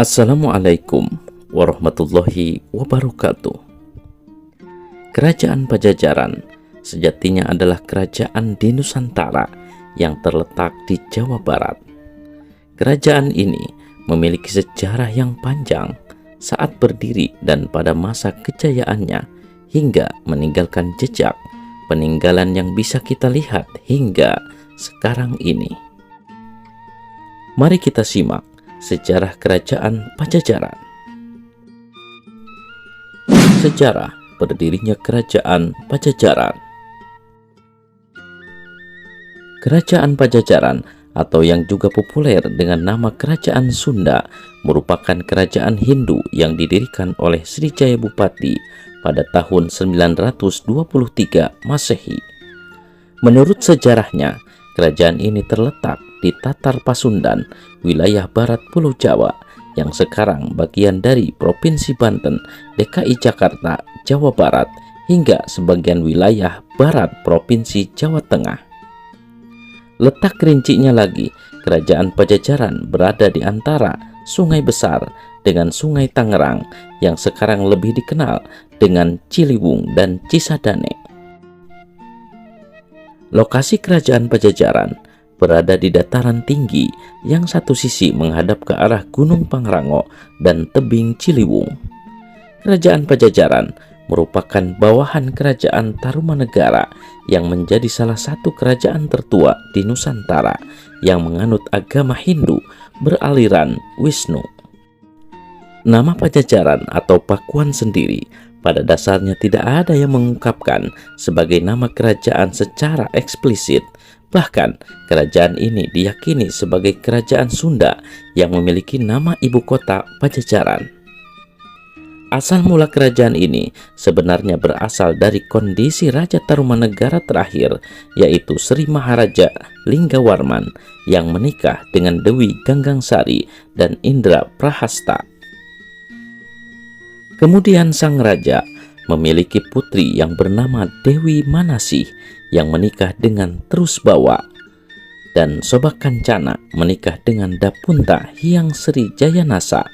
Assalamualaikum warahmatullahi wabarakatuh. Kerajaan Pajajaran sejatinya adalah kerajaan di Nusantara yang terletak di Jawa Barat. Kerajaan ini memiliki sejarah yang panjang saat berdiri dan pada masa kejayaannya hingga meninggalkan jejak peninggalan yang bisa kita lihat hingga sekarang ini. Mari kita simak sejarah Kerajaan Pajajaran. Sejarah berdirinya Kerajaan Pajajaran. Kerajaan Pajajaran atau yang juga populer dengan nama Kerajaan Sunda merupakan kerajaan Hindu yang didirikan oleh Srijaya Bupati pada tahun 923 Masehi. Menurut sejarahnya, kerajaan ini terletak di Tatar Pasundan, wilayah barat Pulau Jawa, yang sekarang bagian dari Provinsi Banten, DKI Jakarta, Jawa Barat, hingga sebagian wilayah barat Provinsi Jawa Tengah. Letak rincinya lagi, Kerajaan Pajajaran berada di antara Sungai Besar dengan Sungai Tangerang yang sekarang lebih dikenal dengan Ciliwung dan Cisadane. Lokasi Kerajaan Pajajaran berada di dataran tinggi yang satu sisi menghadap ke arah Gunung Pangrango dan tebing Ciliwung. Kerajaan Pajajaran merupakan bawahan Kerajaan Tarumanegara yang menjadi salah satu kerajaan tertua di Nusantara yang menganut agama Hindu beraliran Wisnu. Nama Pajajaran atau Pakuan sendiri pada dasarnya tidak ada yang mengungkapkan sebagai nama kerajaan secara eksplisit. Bahkan, kerajaan ini diyakini sebagai kerajaan Sunda yang memiliki nama ibu kota Pajajaran. Asal mula kerajaan ini sebenarnya berasal dari kondisi Raja Tarumanegara terakhir, yaitu Sri Maharaja Linggawarman yang menikah dengan Dewi Ganggangsari dan Indra Prahasta. Kemudian sang raja memiliki putri yang bernama Dewi Manasih yang menikah dengan Trusbawa, dan Soba Kancana menikah dengan Dapunta Hyang Sri Jayanasa.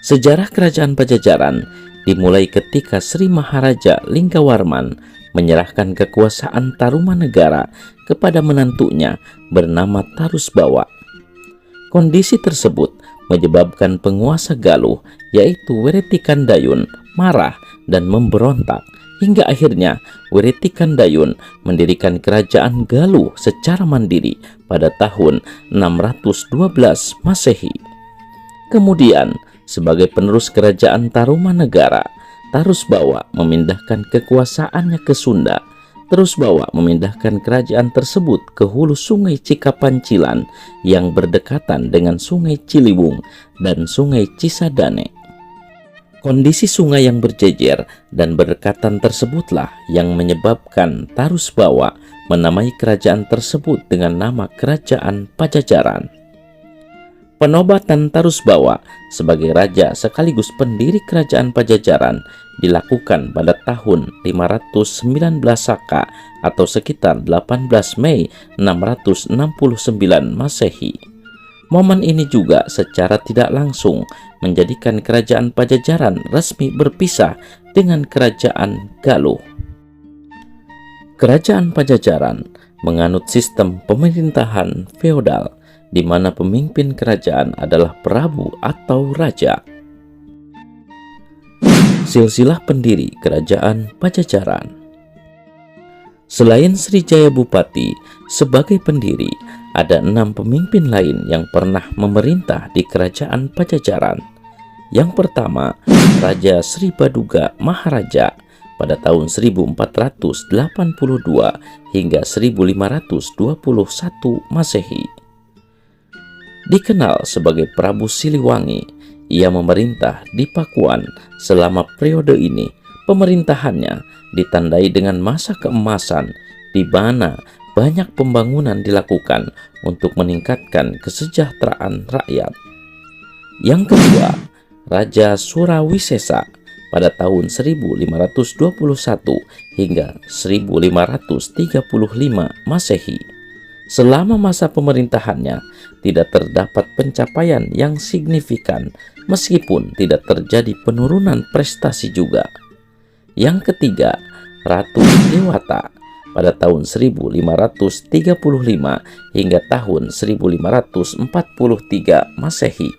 Sejarah Kerajaan Pajajaran dimulai ketika Sri Maharaja Linggawarman menyerahkan kekuasaan Tarumanegara kepada menantunya bernama Tarusbawa. Kondisi tersebut menyebabkan penguasa Galuh yaitu Wereti Kandayun marah dan memberontak, hingga akhirnya Wereti Kandayun mendirikan kerajaan Galuh secara mandiri pada tahun 612 Masehi. Kemudian, sebagai penerus kerajaan Tarumanegara, Tarusbawa memindahkan kekuasaannya ke Sunda. Tarusbawa memindahkan kerajaan tersebut ke hulu Sungai Cikapancilan yang berdekatan dengan Sungai Ciliwung dan Sungai Cisadane. Kondisi sungai yang berjejer dan berdekatan tersebutlah yang menyebabkan Tarusbawa menamai kerajaan tersebut dengan nama Kerajaan Pajajaran. Penobatan Tarusbawa sebagai raja sekaligus pendiri Kerajaan Pajajaran dilakukan pada tahun 519 Saka atau sekitar 18 Mei 669 Masehi. Momen ini juga secara tidak langsung menjadikan Kerajaan Pajajaran resmi berpisah dengan Kerajaan Galuh. Kerajaan Pajajaran menganut sistem pemerintahan feodal di mana pemimpin kerajaan adalah prabu atau raja. Silsilah pendiri Kerajaan Pajajaran. Selain Srijaya Bupati sebagai pendiri, ada 6 pemimpin lain yang pernah memerintah di Kerajaan Pajajaran. Yang pertama, Raja Sri Baduga Maharaja pada tahun 1482 hingga 1521 Masehi. Dikenal sebagai Prabu Siliwangi, ia memerintah di Pakuan. Selama periode ini, pemerintahannya ditandai dengan masa keemasan di mana banyak pembangunan dilakukan untuk meningkatkan kesejahteraan rakyat. Yang kedua, Raja Surawisesa pada tahun 1521 hingga 1535 Masehi. Selama masa pemerintahannya, tidak terdapat pencapaian yang signifikan meskipun tidak terjadi penurunan prestasi juga. Yang ketiga, Ratu Dewata pada tahun 1535 hingga tahun 1543 Masehi.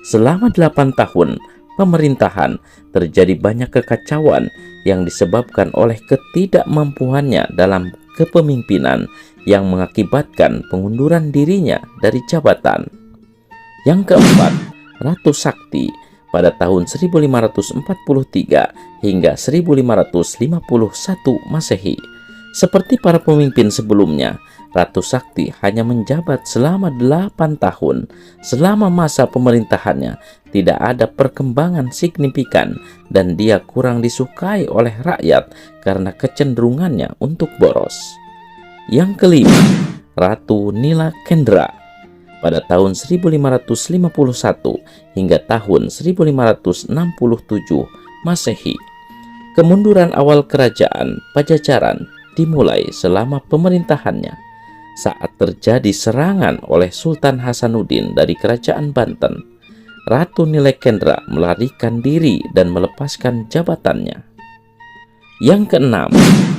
Selama 8 tahun pemerintahan, terjadi banyak kekacauan yang disebabkan oleh ketidakmampuannya dalam kepemimpinan yang mengakibatkan pengunduran dirinya dari jabatan. Yang keempat, Ratu Sakti pada tahun 1543 hingga 1551 Masehi. Seperti para pemimpin sebelumnya, Ratu Sakti hanya menjabat selama 8 tahun. Selama masa pemerintahannya, tidak ada perkembangan signifikan dan dia kurang disukai oleh rakyat karena kecenderungannya untuk boros. Yang kelima, Ratu Nilakendra pada tahun 1551 hingga tahun 1567 Masehi. Kemunduran awal kerajaan Pajajaran dimulai selama pemerintahannya saat terjadi serangan oleh Sultan Hasanuddin dari kerajaan Banten. Ratu Nilekendra melarikan diri dan melepaskan jabatannya. Yang keenam,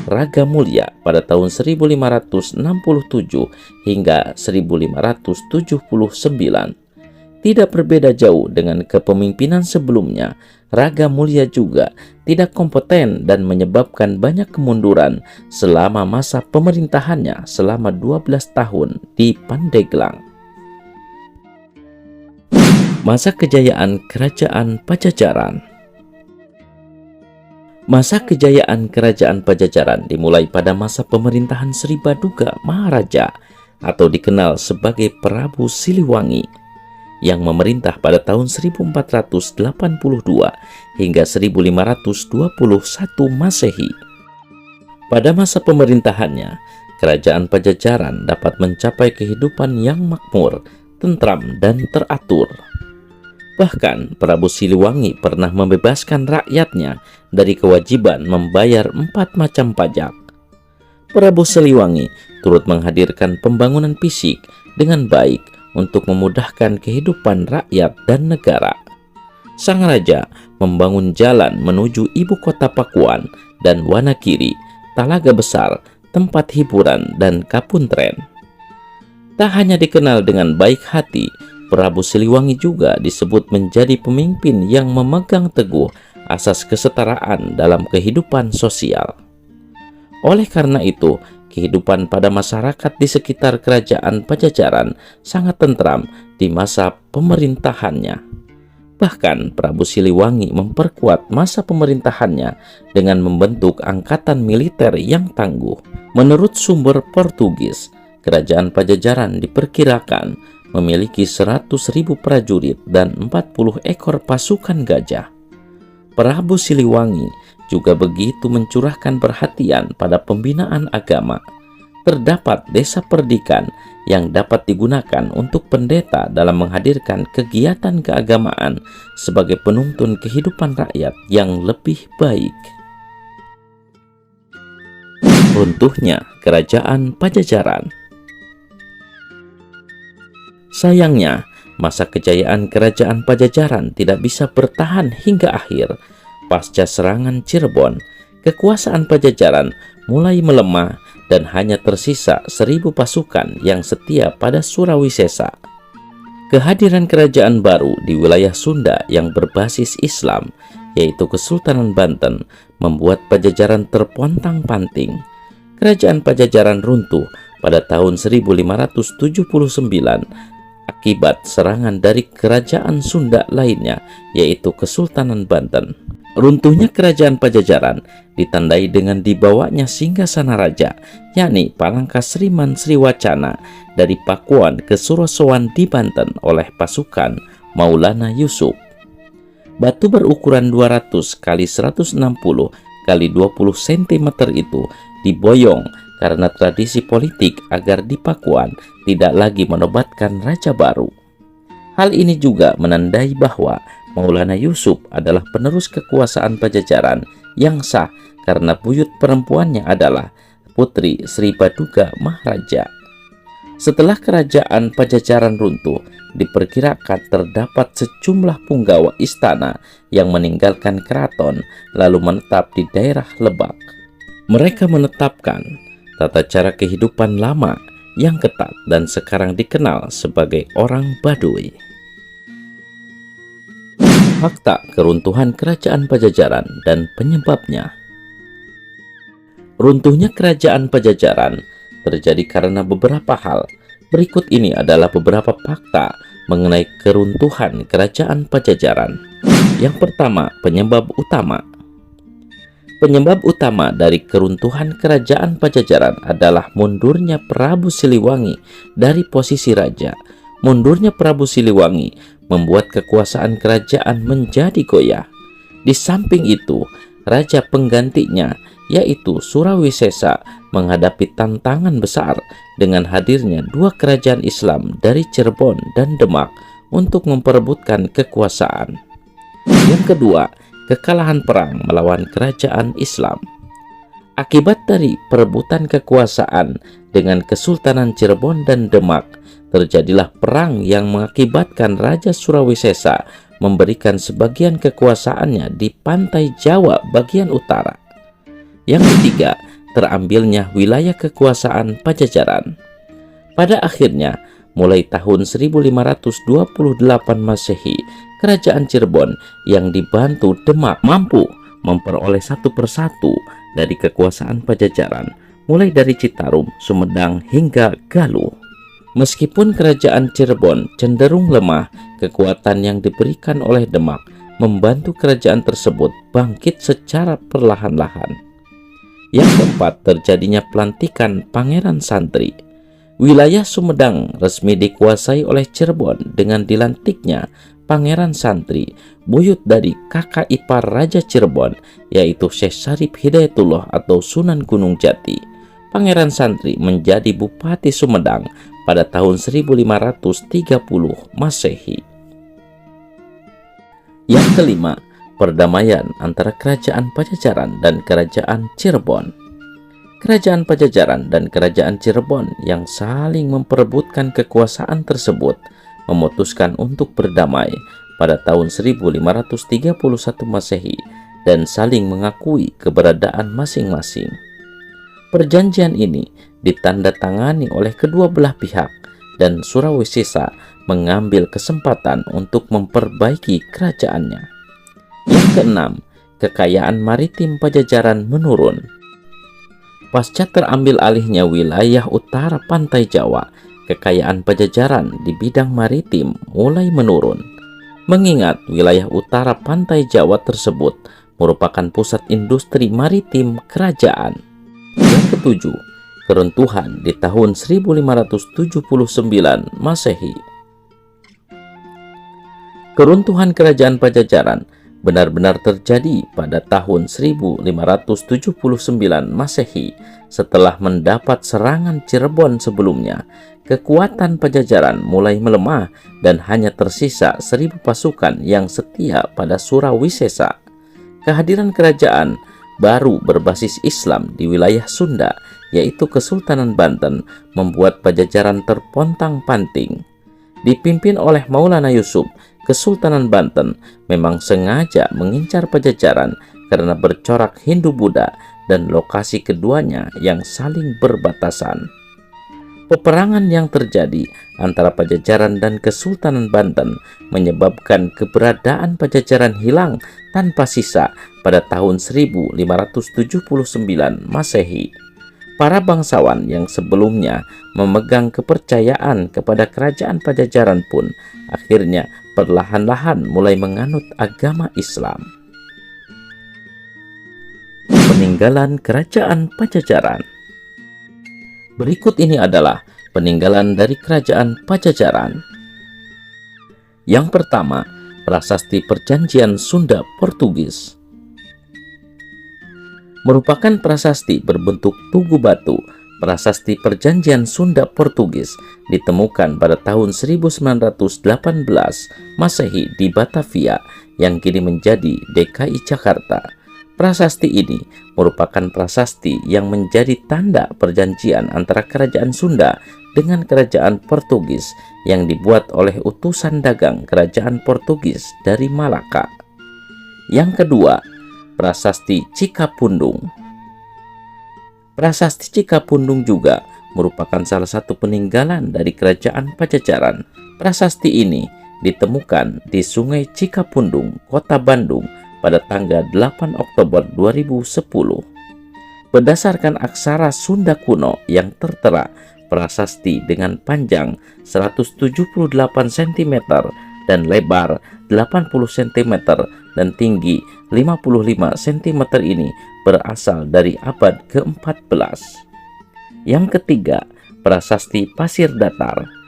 Raga Mulia pada tahun 1567 hingga 1579. Tidak berbeda jauh dengan kepemimpinan sebelumnya, Raga Mulia juga tidak kompeten dan menyebabkan banyak kemunduran selama masa pemerintahannya selama 12 tahun di Pandeglang. Masa kejayaan Kerajaan Pajajaran. Masa kejayaan Kerajaan Pajajaran dimulai pada masa pemerintahan Sri Baduga Maharaja atau dikenal sebagai Prabu Siliwangi yang memerintah pada tahun 1482 hingga 1521 Masehi. Pada masa pemerintahannya, Kerajaan Pajajaran dapat mencapai kehidupan yang makmur, tentram, dan teratur. Bahkan Prabu Siliwangi pernah membebaskan rakyatnya dari kewajiban membayar 4 macam pajak. Prabu Siliwangi turut menghadirkan pembangunan fisik dengan baik untuk memudahkan kehidupan rakyat dan negara. Sang raja membangun jalan menuju ibu kota Pakuan dan Wanakiri, Talaga Besar, tempat hiburan, dan Kapuntren. Tak hanya dikenal dengan baik hati, Prabu Siliwangi juga disebut menjadi pemimpin yang memegang teguh asas kesetaraan dalam kehidupan sosial. Oleh karena itu, kehidupan pada masyarakat di sekitar kerajaan Pajajaran sangat tentram di masa pemerintahannya. Bahkan Prabu Siliwangi memperkuat masa pemerintahannya dengan membentuk angkatan militer yang tangguh. Menurut sumber Portugis, kerajaan Pajajaran diperkirakan memiliki 100.000 prajurit dan 40 ekor pasukan gajah. Prabu Siliwangi juga begitu mencurahkan perhatian pada pembinaan agama. Terdapat desa perdikan yang dapat digunakan untuk pendeta dalam menghadirkan kegiatan keagamaan sebagai penuntun kehidupan rakyat yang lebih baik. Runtuhnya Kerajaan Pajajaran. Sayangnya, masa kejayaan Kerajaan Pajajaran tidak bisa bertahan hingga akhir. Pasca serangan Cirebon, kekuasaan Pajajaran mulai melemah dan hanya tersisa 1.000 pasukan yang setia pada Surawisesa. Kehadiran kerajaan baru di wilayah Sunda yang berbasis Islam, yaitu Kesultanan Banten, membuat Pajajaran terpontang-panting. Kerajaan Pajajaran runtuh pada tahun 1579 akibat serangan dari kerajaan Sunda lainnya, yaitu Kesultanan Banten. Runtuhnya Kerajaan Pajajaran ditandai dengan dibawanya singgasana raja, yakni Palangkas Sriman Sriwacana dari Pakuan ke Surosowan di Banten oleh pasukan Maulana Yusuf. Batu berukuran 200 x 160 x 20 cm itu diboyong karena tradisi politik agar di Pakuan tidak lagi menobatkan raja baru. Hal ini juga menandai bahwa Maulana Yusuf adalah penerus kekuasaan Pajajaran yang sah karena buyut perempuannya adalah Putri Sri Baduga Maharaja. Setelah kerajaan Pajajaran runtuh, diperkirakan terdapat sejumlah punggawa istana yang meninggalkan keraton lalu menetap di daerah Lebak. Mereka menetapkan tata cara kehidupan lama yang ketat dan sekarang dikenal sebagai orang Baduy. Fakta keruntuhan kerajaan Pajajaran dan penyebabnya. Runtuhnya kerajaan Pajajaran terjadi karena beberapa hal. Berikut ini adalah beberapa fakta mengenai keruntuhan kerajaan Pajajaran. Yang pertama, penyebab utama. Penyebab utama dari keruntuhan kerajaan Pajajaran adalah mundurnya Prabu Siliwangi dari posisi raja. Mundurnya Prabu Siliwangi membuat kekuasaan kerajaan menjadi goyah. Di samping itu, raja penggantinya yaitu Surawisesa menghadapi tantangan besar dengan hadirnya dua kerajaan Islam dari Cirebon dan Demak untuk memperebutkan kekuasaan. Yang kedua, kekalahan perang melawan kerajaan Islam. Akibat dari perebutan kekuasaan dengan Kesultanan Cirebon dan Demak, terjadilah perang yang mengakibatkan Raja Surawisesa memberikan sebagian kekuasaannya di pantai Jawa bagian utara. Yang ketiga, terambilnya wilayah kekuasaan Pajajaran. Pada akhirnya, mulai tahun 1528 Masehi, kerajaan Cirebon yang dibantu Demak mampu memperoleh satu persatu dari kekuasaan Pajajaran, mulai dari Citarum, Sumedang hingga Galuh. Meskipun kerajaan Cirebon cenderung lemah, kekuatan yang diberikan oleh Demak membantu kerajaan tersebut bangkit secara perlahan-lahan. Yang keempat, terjadinya pelantikan Pangeran Santri. Wilayah Sumedang resmi dikuasai oleh Cirebon dengan dilantiknya Pangeran Santri, buyut dari kakak ipar Raja Cirebon, yaitu Syekh Syarif Hidayatullah atau Sunan Gunung Jati. Pangeran Santri menjadi Bupati Sumedang pada tahun 1530 Masehi. Yang kelima, perdamaian antara kerajaan Pajajaran dan kerajaan Cirebon. Kerajaan Pajajaran dan kerajaan Cirebon yang saling memperebutkan kekuasaan tersebut memutuskan untuk berdamai pada tahun 1531 Masehi dan saling mengakui keberadaan masing-masing. Perjanjian ini ditandatangani oleh kedua belah pihak dan Surawisesa mengambil kesempatan untuk memperbaiki kerajaannya. Yang keenam, kekayaan maritim Pajajaran menurun. Pasca terambil alihnya wilayah utara pantai Jawa, kekayaan Pajajaran di bidang maritim mulai menurun. Mengingat wilayah utara pantai Jawa tersebut merupakan pusat industri maritim kerajaan. Yang ketujuh, keruntuhan di tahun 1579 Masehi. Keruntuhan kerajaan Pajajaran benar-benar terjadi pada tahun 1579 Masehi setelah mendapat serangan Cirebon sebelumnya. Kekuatan Pajajaran mulai melemah dan hanya tersisa 1000 pasukan yang setia pada Surawisesa. Kehadiran kerajaan baru berbasis Islam di wilayah Sunda, yaitu Kesultanan Banten, membuat Pajajaran terpontang-panting. Dipimpin oleh Maulana Yusuf, Kesultanan Banten memang sengaja mengincar Pajajaran karena bercorak Hindu-Buddha dan lokasi keduanya yang saling berbatasan. Peperangan yang terjadi antara Pajajaran dan Kesultanan Banten menyebabkan keberadaan Pajajaran hilang tanpa sisa pada tahun 1579 Masehi. Para bangsawan yang sebelumnya memegang kepercayaan kepada kerajaan Pajajaran pun akhirnya perlahan-lahan mulai menganut agama Islam. Peninggalan kerajaan Pajajaran. Berikut ini adalah peninggalan dari kerajaan Pajajaran. Yang pertama, Prasasti Perjanjian Sunda Portugis. Merupakan prasasti berbentuk tugu batu. Prasasti Perjanjian Sunda Portugis ditemukan pada tahun 1918 Masehi di Batavia yang kini menjadi DKI Jakarta. Prasasti ini merupakan prasasti yang menjadi tanda perjanjian antara kerajaan Sunda dengan kerajaan Portugis yang dibuat oleh utusan dagang kerajaan Portugis dari Malaka. Yang kedua, Prasasti Cikapundung. Prasasti Cikapundung juga merupakan salah satu peninggalan dari kerajaan Pajajaran. Prasasti ini ditemukan di Sungai Cikapundung, Kota Bandung pada tanggal 8 Oktober 2010. Berdasarkan aksara Sunda kuno yang tertera, prasasti dengan panjang 178 cm dan lebar 80 cm dan tinggi 55 cm ini berasal dari abad ke-14. Yang ketiga, Prasasti Pasir Datar.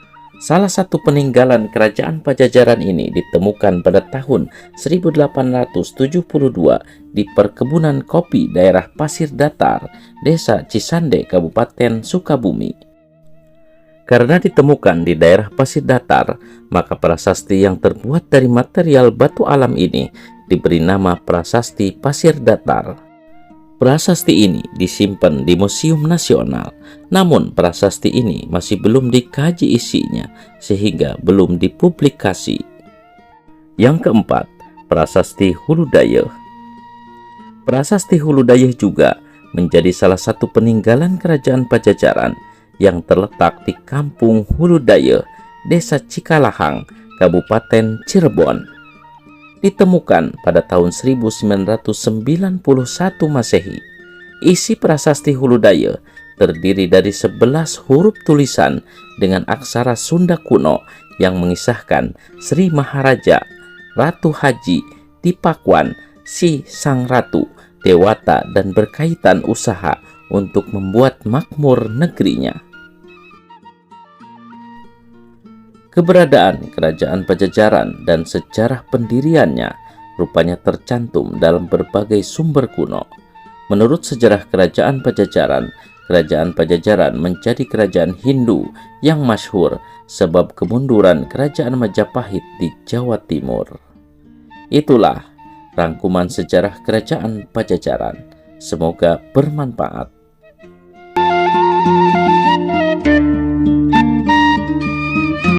Salah satu peninggalan kerajaan Pajajaran ini ditemukan pada tahun 1872 di perkebunan kopi daerah Pasir Datar, Desa Cisande, Kabupaten Sukabumi. Karena ditemukan di daerah Pasir Datar, maka prasasti yang terbuat dari material batu alam ini diberi nama Prasasti Pasir Datar. Prasasti ini disimpan di Museum Nasional, namun prasasti ini masih belum dikaji isinya sehingga belum dipublikasi. Yang keempat, Prasasti Hulu Dayeuh. Prasasti Hulu Dayeuh juga menjadi salah satu peninggalan kerajaan Pajajaran yang terletak di Kampung Hulu Dayeuh, Desa Cikalahang, Kabupaten Cirebon. Ditemukan pada tahun 1991 Masehi. Isi prasasti Hulu Dayeuh terdiri dari 11 huruf tulisan dengan aksara Sunda kuno yang mengisahkan Sri Maharaja, Ratu Haji, Tipakwan, si Sang Ratu, Dewata dan berkaitan usaha untuk membuat makmur negerinya. Keberadaan kerajaan Pajajaran dan sejarah pendiriannya rupanya tercantum dalam berbagai sumber kuno. Menurut sejarah kerajaan Pajajaran menjadi kerajaan Hindu yang masyhur sebab kemunduran kerajaan Majapahit di Jawa Timur. Itulah rangkuman sejarah kerajaan Pajajaran. Semoga bermanfaat.